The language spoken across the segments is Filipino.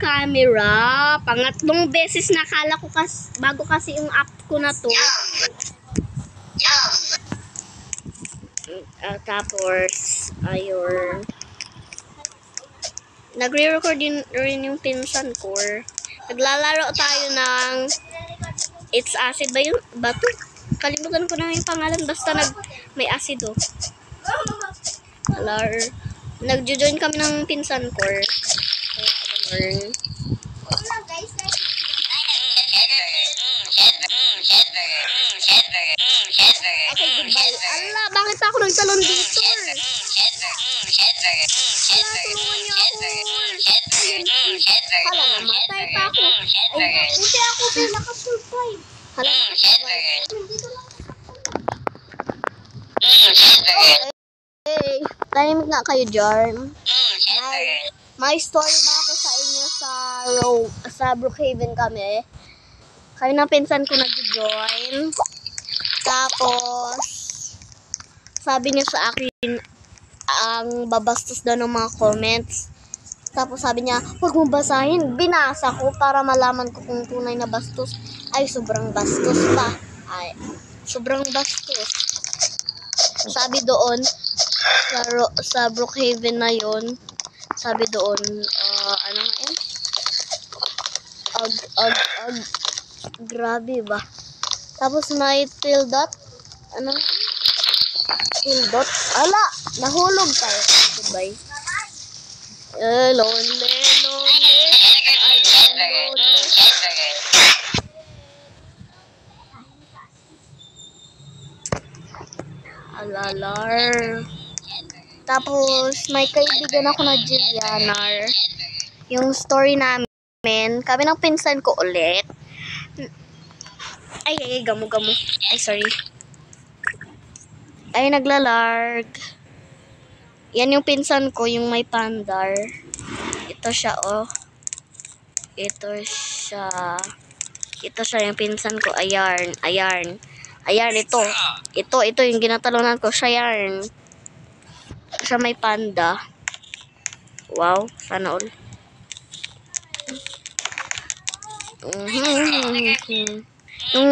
camera. Pangatlong beses nakala ko bago kasi yung app ko na to. Tapos, ayun. Nagre-record rin yung pinsan ko. Naglalaro tayo ng It's Acid ba yun? Bato? Kalimutan ko na yung pangalan. Basta may acid oh. Nagjo-join kami ng pinsan ko. Kaya, okay, goodbye. Ala, bakit ako nagtalon dito? Ala, tulungan niyo ako. Hala, namatay pa ako. Ay, buti ako din nakasurvive. Hala, nakasurvive. Okay. Tahimik nga kayo, Jarm. May story ba ako sa inyo sa Brookhaven kami? Kami ng pinsan ko nag-join. Tapos, sabi niya sa akin, ang babastos daw ng mga comments. Tapos sabi niya, huwag mong basahin. Binasa ko para malaman ko kung tunay na bastos. Ay, sobrang bastos pa. Ay, sobrang bastos. Sabi doon, sa Brookhaven na yon, sabi doon, ano nga yun? Grabe ba? Tapos may tildot. Ano? Tildot. Ala! Nahulog tayo. Goodbye. Lonely. Alalar. Tapos, may kaibigan ako na Jillianar. Yung story namin, kami ng pinsan ko ulit. Ay, gamo. Ay, sorry. Ay, naglalarg. Yan yung pinsan ko, yung may pandar. Ito siya, oh. Ito siya yung pinsan ko. Ayan, ito. Ito yung ginatalunan ko. Siya yarn. Siya may panda. Wow, sana all. Yung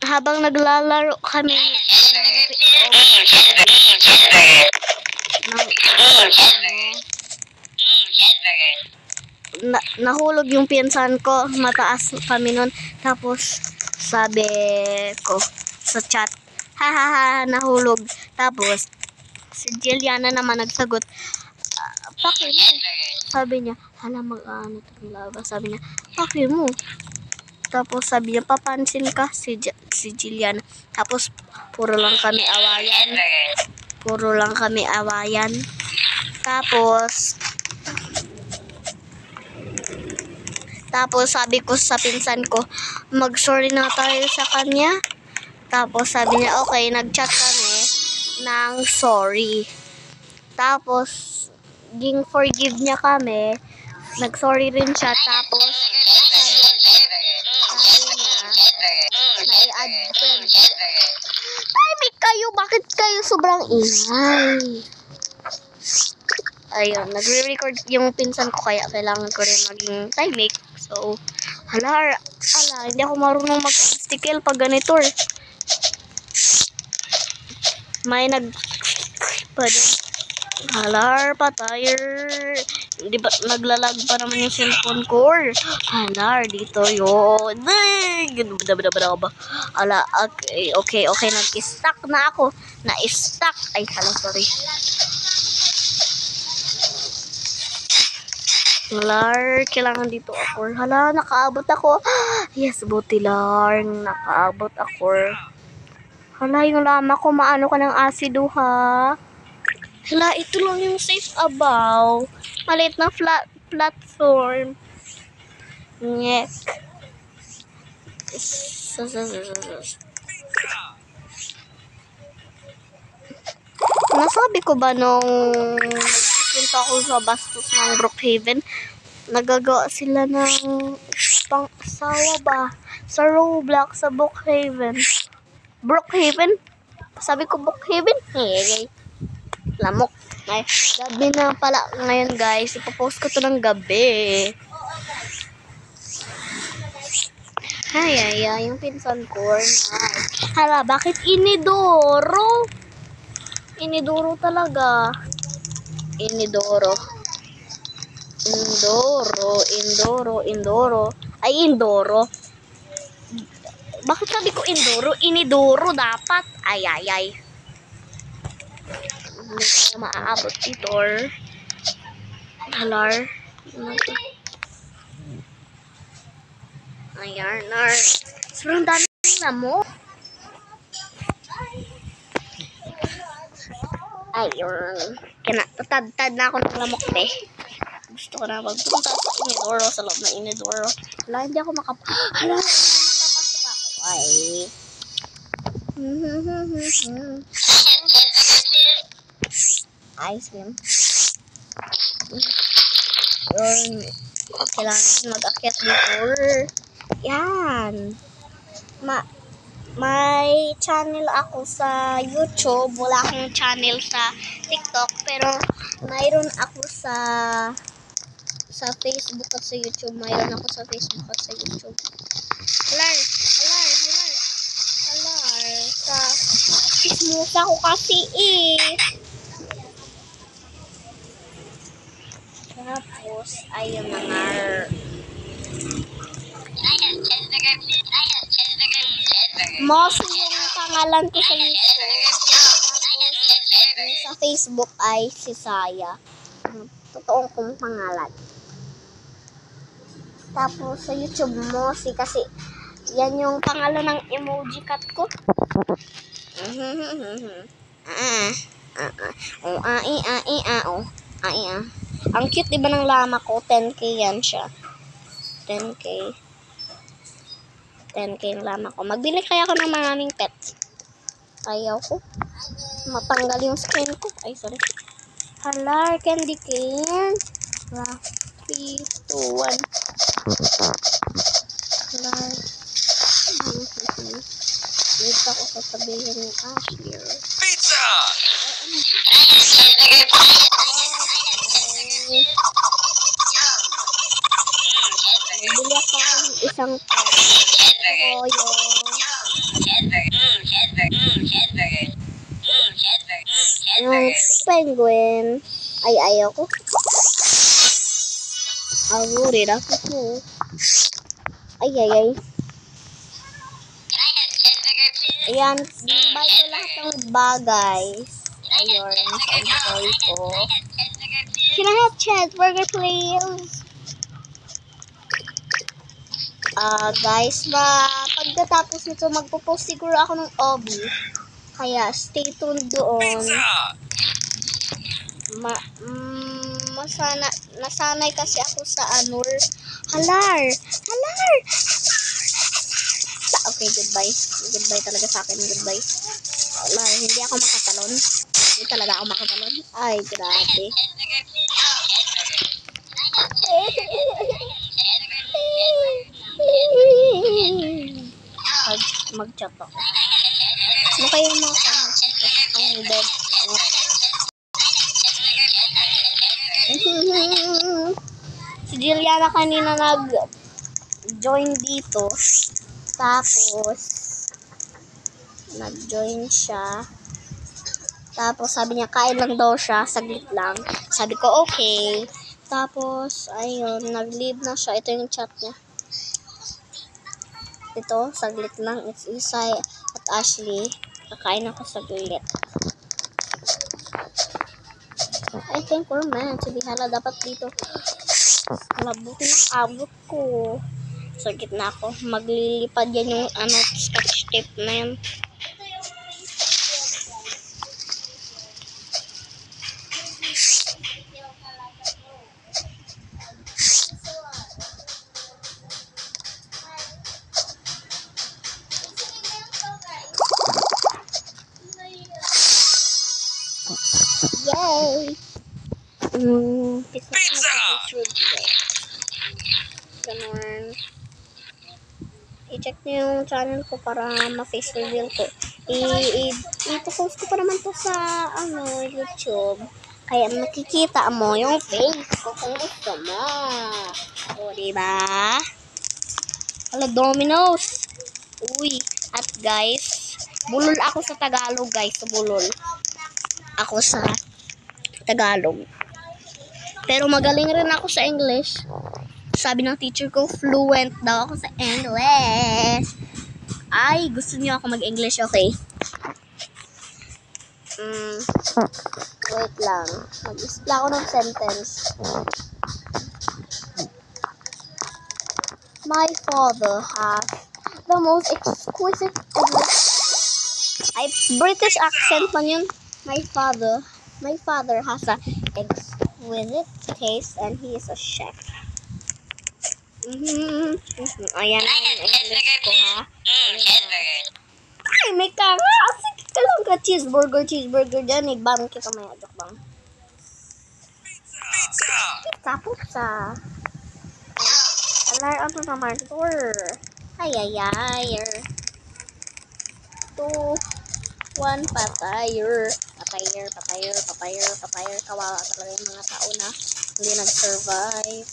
habang naglalaro kami nahulog yung pinsan ko, mataas kami nun. Tapos sabi ko sa chat, hahaha, nahulog. Tapos si Jilliana naman nagsagot, paki mo. Sabi niya, hala mag-ano itong lava. Sabi niya, paki mo. Tapos sabi niya, papansin ka si Jillian. Tapos puro lang kami awayan. Tapos sabi ko sa pinsan ko, mag-sorry na tayo sa kanya. Tapos sabi niya, okay, nag-chat kami ng sorry. Tapos ging forgive niya kami. Nag-sorry rin siya. Tapos na-i-add friend. Timing kayo, bakit kayo sobrang ingay? Ayun, nagre-record yung pinsan ko kaya kailangan ko rin maging timing. So, hala, hindi ako marunong mag-stickle pag ganito. May halar pa tayo. Di ba naglalag pa naman yung cellphone ko? Halar dito yun. Ala, okay, nag-stuck na ako. Na-stuck. Ay, hala, sorry. Halar, kailangan dito ako. Hala, nakaabot ako. Yes, buti lang. Nakaabot ako. Hala, yung lama ko, maano ka ng asido, ha? Hala, ito lang yung safe abaw. Maliit na platform. Nyek. Nasabi ko ba nung punta ako sa bastos ng Brookhaven, nagagawa sila ng pang-asawa ba? Sa Roblox, sa Brookhaven. Sabi ko Brookhaven? Hey, lamok. Ay, gabi na pala ngayon guys. Ipopost ko to ng gabi. Ay, yung pinsan ko. Hala, bakit inidoro? Inidoro talaga. Inidoro. Indoro. Ay, Indoro. Bakit sabi ko Indoro? Inidoro dapat. Ay. Hindi ko na maaabot dito. Halar. Ayan, sobrang dami na mo. Ayun. Tatad na ako ng lamok, te. Gusto ko na magpunta sa Inidoro, sa loob ng Inidoro. Hala, hindi ako Hala, makapasok ako. Ay. Ice cream. Yun. Kailangan mag-akyat dito. Yan. May channel ako sa YouTube. Wala akong channel sa TikTok. Pero mayroon ako sa Facebook at sa YouTube. Mayroon ako sa Facebook at sa YouTube. Halar. Sa Kismusa ko kasi Tapos, ayun na nga. Moss yung pangalan ko sa YouTube. Tapos, sa Facebook ay si Saya. Totoong kong pangalan. Tapos, sa YouTube Mossy kasi yan yung pangalan ng emoji cat ko. Ang cute diba ng lama ko? 10k yan siya. 10k yung lama ko. Magbili kaya ako ng maraming pets. Ayaw ko. Matanggal yung screen ko. Ay, sorry. Halar, candy cane. 3, 2, 1. Halar. Dito ako sasabihin ng Ashley. Pizza! Bili ako ng isang yung penguin ay ayaw ko. Awurid ako po. Ay. Ayan, buy ko lahat ng bagay. Ayun, enjoy ko. Can I have cheeseburger, please? Guys, pagkatapos nito, magpo-post siguro ako ng obi. Kaya, stay tuned doon. Nasanay kasi ako sa Halar! Okay, goodbye. Goodbye talaga sa akin. Goodbye. Halar, hindi ako makatalon. Hindi talaga ako makatalon. Ay, grabe. Mag-chat ako. Ano kayo mga ang bed? Si Juliana kanina nag-join dito. Tapos nag-join siya. Tapos sabi niya kain lang daw siya, saglit lang. Sabi ko okay. Tapos ayun, nag-leave na siya. Ito yung chat niya. Ito, saglit lang. It's Isay at Ashley. Kakain ako saglit. I think we're meant to be. Hala, dapat dito. Mabuti ng abot ko. Saglit na ako. Maglilipad yan yung scotch tape na yan. Yay! Pizza! Ganun. I-check nyo yung channel ko para ma-face reveal ko. I-post ko pa naman to sa YouTube. Kaya makikita mo yung face ko kung gusto mo. O, diba? Hala, Domino's. Uy, at guys, bulol ako sa Tagalog, guys. Bulol ako sa Tagalog. Pero magaling rin ako sa English. Sabi ng teacher ko, fluent daw ako sa English. Ay, gusto niyo ako mag-English, okay? Wait lang. Mag-isip lang ako ng sentence. My father has the most exquisite English. Ay, British accent man yun. My father has a exquisite taste and he is a chef. Ayan ang English ko, ha? Ay, may kanga. Sige ka lang ka cheeseburger dyan. Ibang kita may adok bang. Pizza. Alar, ano naman ito? Ay. 2, 1, patayer. Kawawa talaga yung mga tao na hindi nag-survive.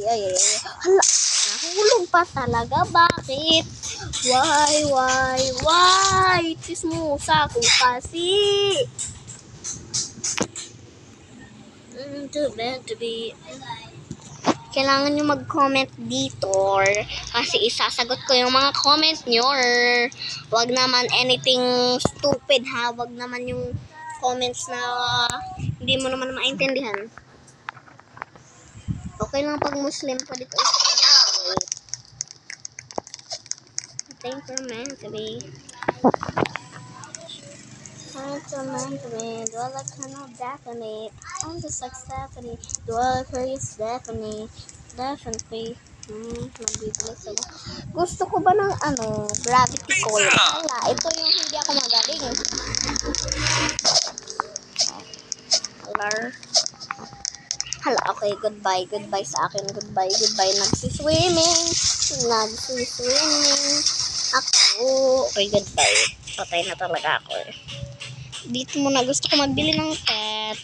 Ay. Hala, nahulog pa talaga. Bakit? Why? Chismosa ko kasi. Too bad to be. Kailangan nyo mag-comment dito kasi isasagot ko yung mga comment nyo. Wag naman anything stupid, ha. Wag naman yung comments na hindi mo naman maintindihan. Okay lang pag Muslim pa dito. I think you're meant to be. Do I like Colonel Daphne? I'm just like Stephanie. Do I like her? Yes, Daphne. Definitely. Nagbibilis ako. Gusto ko ba ng gravity coil? Hala, ito yung hindi ako magaling. Hala, okay, goodbye sa akin. Goodbye. Nagsiswimming ako. Okay, goodbye. Patay na talaga ako. Dito muna, gusto ko magbili ng pet.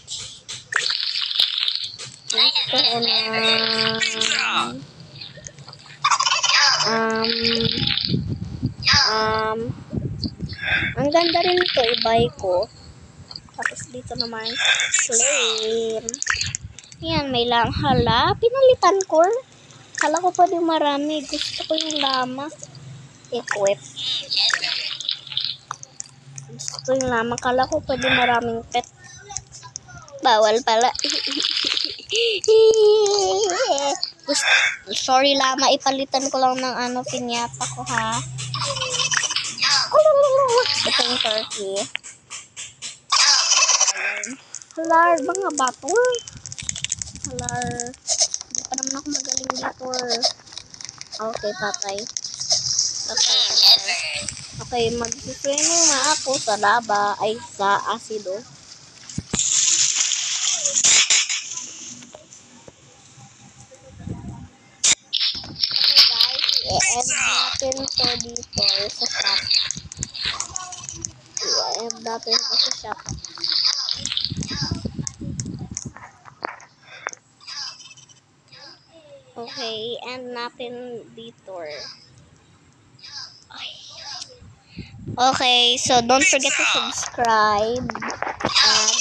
Gusto ko na ang ganda rin ito, i-buy ko. Tapos dito naman flame. Yan, may lang. Hala, pinalitan ko. Kala ko pa din marami. Gusto ko yung lama. Equip. Gusto yung lama. Kala ko pa din maraming pet. Bawal pala. Sorry lama, ipalitan ko lang ng pinyata ko, ha. Ito yung turkey. Halar, mga bato. Halar. Hindi pa naman ako magaling dito. Okay, patay. Okay, mag-swimming na ako sa lava, ay sa asido. I-end natin to dito sa shop. I-end natin to sa shop. Okay, end natin dito. Okay, so don't forget to subscribe and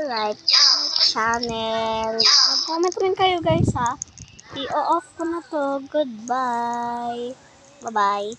like my channel. Mag-comment rin kayo, guys, ha. I-off ko na to. Goodbye. Bye-bye.